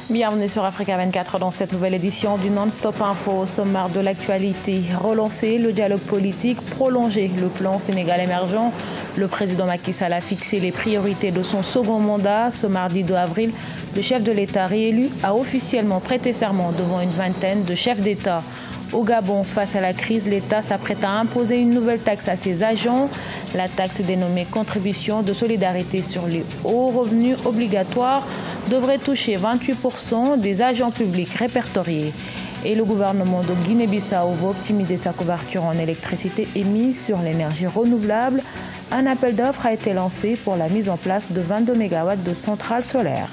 Bienvenue sur Africa 24 dans cette nouvelle édition du Non-Stop Info. Au sommaire de l'actualité, relancer le dialogue politique, prolonger le plan Sénégal émergent. Le président Macky Sall a fixé les priorités de son second mandat. Ce mardi 2 avril, le chef de l'État réélu a officiellement prêté serment devant une vingtaine de chefs d'État. Au Gabon, face à la crise, l'État s'apprête à imposer une nouvelle taxe à ses agents. La taxe dénommée contribution de solidarité sur les hauts revenus obligatoires devrait toucher 28% des agents publics répertoriés. Et le gouvernement de Guinée-Bissau va optimiser sa couverture en électricité émise sur l'énergie renouvelable. Un appel d'offres a été lancé pour la mise en place de 22 MW de centrales solaires.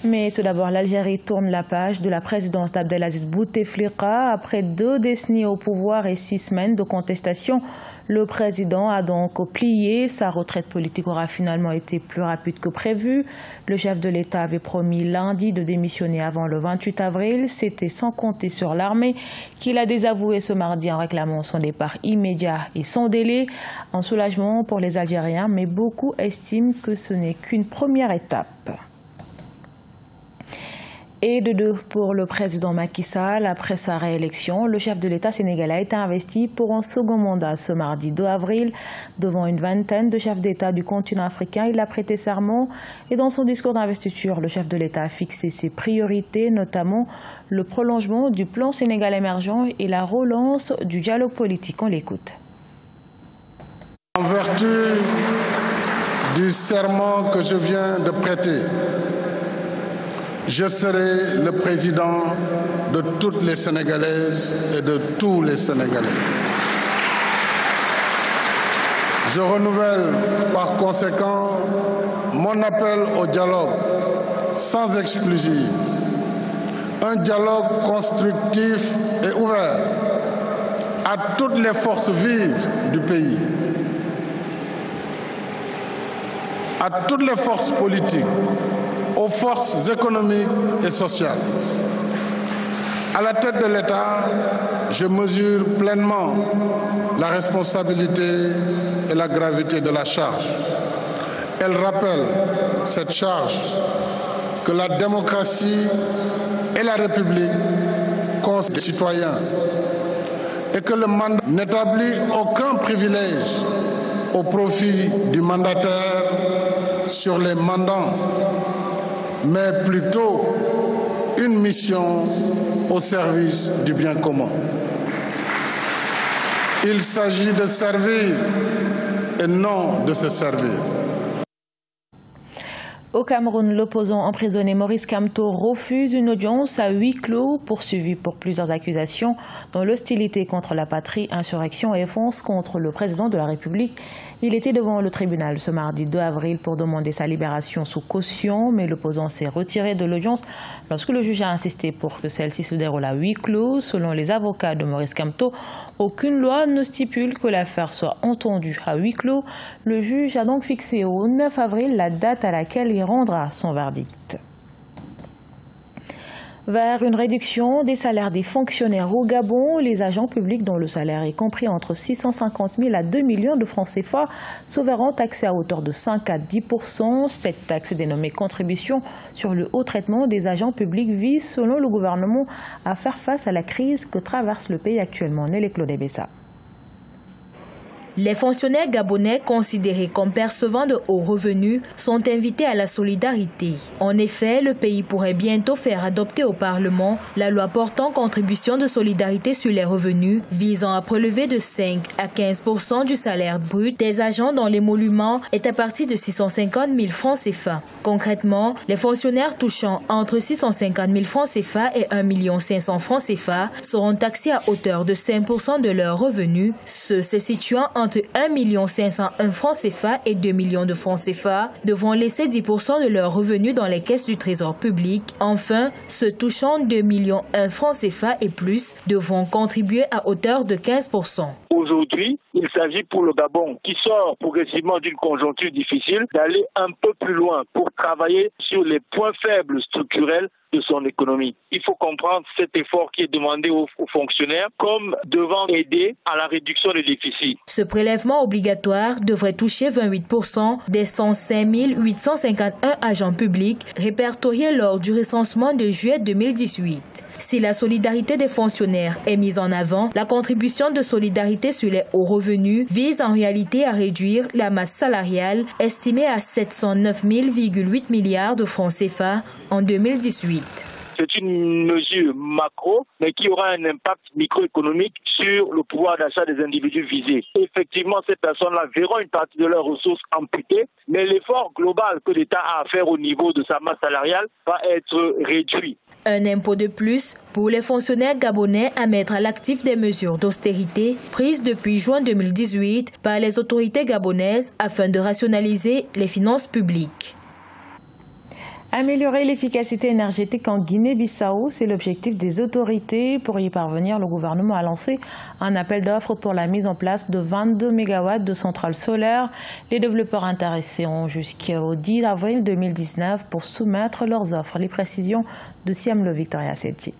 Mais tout d'abord, l'Algérie tourne la page de la présidence d'Abdelaziz Bouteflika. Après 2 décennies au pouvoir et 6 semaines de contestation, le président a donc plié. Sa retraite politique aura finalement été plus rapide que prévu. Le chef de l'État avait promis lundi de démissionner avant le 28 avril. C'était sans compter sur l'armée qu'il a désavoué ce mardi en réclamant son départ immédiat et sans délai. Un soulagement pour les Algériens, mais beaucoup estiment que ce n'est qu'une première étape. Et de 2 pour le président Macky Sall. Après sa réélection, le chef de l'État sénégalais a été investi pour un second mandat ce mardi 2 avril. Devant une vingtaine de chefs d'État du continent africain, il a prêté serment. Et dans son discours d'investiture, le chef de l'État a fixé ses priorités, notamment le prolongement du plan Sénégal émergent et la relance du dialogue politique. On l'écoute. En vertu du serment que je viens de prêter, je serai le président de toutes les Sénégalaises et de tous les Sénégalais. Je renouvelle par conséquent mon appel au dialogue sans exclusive, un dialogue constructif et ouvert à toutes les forces vives du pays, à toutes les forces politiques, aux forces économiques et sociales. À la tête de l'État, je mesure pleinement la responsabilité et la gravité de la charge. Elle rappelle, cette charge, que la démocratie et la République concernent les citoyens et que le mandat n'établit aucun privilège au profit du mandataire sur les mandants, mais plutôt une mission au service du bien commun. Il s'agit de servir et non de se servir. Au Cameroun, l'opposant emprisonné Maurice Kamto refuse une audience à huis clos, poursuivi pour plusieurs accusations, dont l'hostilité contre la patrie, insurrection et offense contre le président de la République. Il était devant le tribunal ce mardi 2 avril pour demander sa libération sous caution, mais l'opposant s'est retiré de l'audience lorsque le juge a insisté pour que celle-ci se déroule à huis clos. Selon les avocats de Maurice Kamto, aucune loi ne stipule que l'affaire soit entendue à huis clos. Le juge a donc fixé au 9 avril la date à laquelle il rendra son verdict. Vers une réduction des salaires des fonctionnaires au Gabon, les agents publics dont le salaire est compris entre 650 000 à 2 millions de francs CFA se verront taxés à hauteur de 5 à 10%. Cette taxe dénommée contribution sur le haut traitement des agents publics vise, selon le gouvernement, à faire face à la crise que traverse le pays actuellement. Nelly Claude Bessa. Les fonctionnaires gabonais considérés comme percevant de hauts revenus sont invités à la solidarité. En effet, le pays pourrait bientôt faire adopter au Parlement la loi portant contribution de solidarité sur les revenus, visant à prélever de 5 à 15% du salaire brut des agents dont l'émolument est à partir de 650 000 francs CFA. Concrètement, les fonctionnaires touchant entre 650 000 francs CFA et 1 500 000 francs CFA seront taxés à hauteur de 5% de leurs revenus, ceux se situant entre 1 501 000 francs CFA et 2 millions de francs CFA devront laisser 10% de leurs revenus dans les caisses du Trésor public. Enfin, ceux touchant 2 millions 1 francs CFA et plus devront contribuer à hauteur de 15%. Aujourd'hui, aujourd'hui, il s'agit pour le Gabon, qui sort progressivement d'une conjoncture difficile, d'aller un peu plus loin pour travailler sur les points faibles structurels de son économie. Il faut comprendre cet effort qui est demandé aux fonctionnaires comme devant aider à la réduction des déficits. Ce prélèvement obligatoire devrait toucher 28% des 105 851 agents publics répertoriés lors du recensement de juillet 2018. Si la solidarité des fonctionnaires est mise en avant, la contribution de solidarité sur les hauts revenus vise en réalité à réduire la masse salariale estimée à 709,8 milliards de francs CFA en 2018. C'est une mesure macro, mais qui aura un impact microéconomique sur le pouvoir d'achat des individus visés. Effectivement, ces personnes-là verront une partie de leurs ressources amputées, mais l'effort global que l'État a à faire au niveau de sa masse salariale va être réduit. Un impôt de plus pour les fonctionnaires gabonais à mettre à l'actif des mesures d'austérité prises depuis juin 2018 par les autorités gabonaises afin de rationaliser les finances publiques. Améliorer l'efficacité énergétique en Guinée-Bissau, c'est l'objectif des autorités. Pour y parvenir, le gouvernement a lancé un appel d'offres pour la mise en place de 22 MW de centrales solaires. Les développeurs intéressés ont jusqu'au 10 avril 2019 pour soumettre leurs offres. Les précisions de Siam Le Victoria Sedji.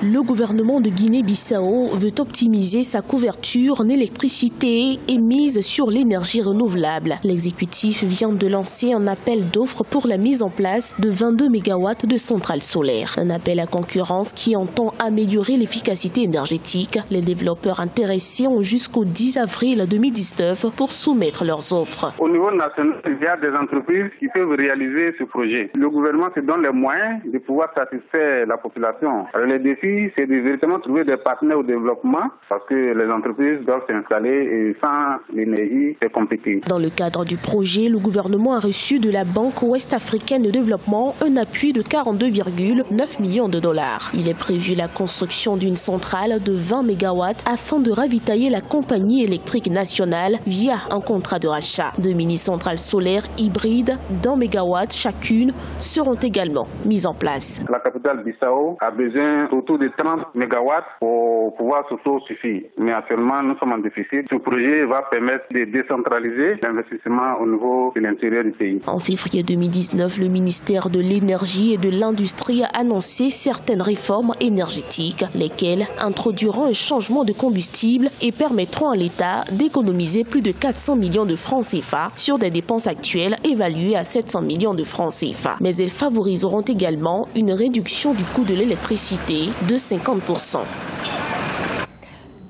Le gouvernement de Guinée-Bissau veut optimiser sa couverture en électricité et mise sur l'énergie renouvelable. L'exécutif vient de lancer un appel d'offres pour la mise en place de 22 MW de centrales solaires. Un appel à concurrence qui entend améliorer l'efficacité énergétique. Les développeurs intéressés ont jusqu'au 10 avril 2019 pour soumettre leurs offres. Au niveau national, il y a des entreprises qui peuvent réaliser ce projet. Le gouvernement se donne les moyens de pouvoir satisfaire la population. Alors, les défis, c'est de véritablement trouver des partenaires au développement parce que les entreprises doivent s'installer et sans l'énergie, c'est compliqué. Dans le cadre du projet, le gouvernement a reçu de la Banque ouest-africaine de développement un appui de 42,9 millions de dollars. Il est prévu la construction d'une centrale de 20 MW afin de ravitailler la compagnie électrique nationale via un contrat de rachat. 2 mini-centrales solaires hybrides d'1 MW chacune seront également mises en place. La capitale Bissau a besoin autour de 30 MW pour pouvoir s'autosuffire. Mais actuellement, nous sommes en déficit. Ce projet va permettre de décentraliser l'investissement au niveau de l'intérieur du pays. En février 2019, le ministère de l'Énergie et de l'Industrie a annoncé certaines réformes énergétiques, lesquelles introduiront un changement de combustible et permettront à l'État d'économiser plus de 400 millions de francs CFA sur des dépenses actuelles évaluées à 700 millions de francs CFA. Mais elles favoriseront également une réduction du coût de l'électricité de 50%.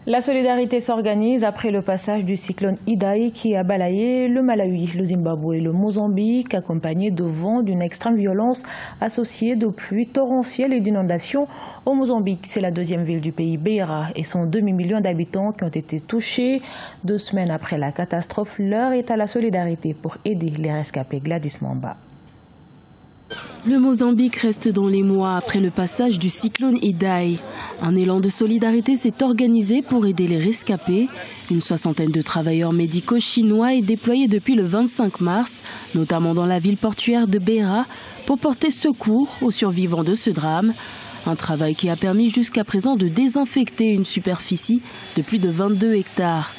La solidarité s'organise après le passage du cyclone Idai qui a balayé le Malawi, le Zimbabwe et le Mozambique, accompagné de vents d'une extrême violence associée de pluies torrentielles et d'inondations. Au Mozambique, c'est la deuxième ville du pays, Beira, et son demi-million d'habitants qui ont été touchés. 2 semaines après la catastrophe, l'heure est à la solidarité pour aider les rescapés. Gladys Mamba. Le Mozambique reste dans les mois après le passage du cyclone Idai. Un élan de solidarité s'est organisé pour aider les rescapés. Une soixantaine de travailleurs médicaux chinois est déployée depuis le 25 mars, notamment dans la ville portuaire de Beira, pour porter secours aux survivants de ce drame. Un travail qui a permis jusqu'à présent de désinfecter une superficie de plus de 22 hectares.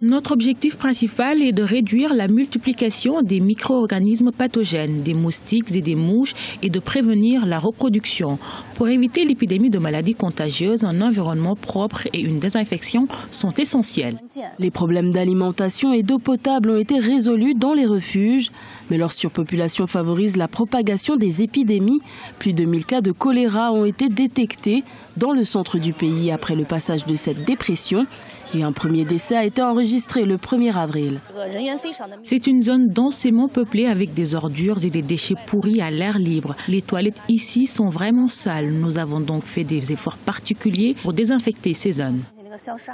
Notre objectif principal est de réduire la multiplication des micro-organismes pathogènes, des moustiques et des mouches et de prévenir la reproduction. Pour éviter l'épidémie de maladies contagieuses, un environnement propre et une désinfection sont essentiels. Les problèmes d'alimentation et d'eau potable ont été résolus dans les refuges, mais leur surpopulation favorise la propagation des épidémies. Plus de 1000 cas de choléra ont été détectés dans le centre du pays après le passage de cette dépression. Et un premier décès a été enregistré le 1er avril. C'est une zone densément peuplée avec des ordures et des déchets pourris à l'air libre. Les toilettes ici sont vraiment sales. Nous avons donc fait des efforts particuliers pour désinfecter ces zones.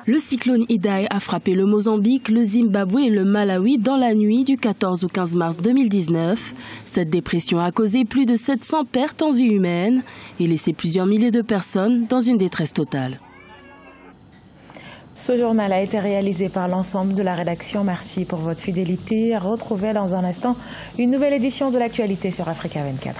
Le cyclone Idai a frappé le Mozambique, le Zimbabwe et le Malawi dans la nuit du 14 au 15 mars 2019. Cette dépression a causé plus de 700 pertes en vie humaine et laissé plusieurs milliers de personnes dans une détresse totale. Ce journal a été réalisé par l'ensemble de la rédaction. Merci pour votre fidélité. Retrouvez dans un instant une nouvelle édition de l'actualité sur Africa 24.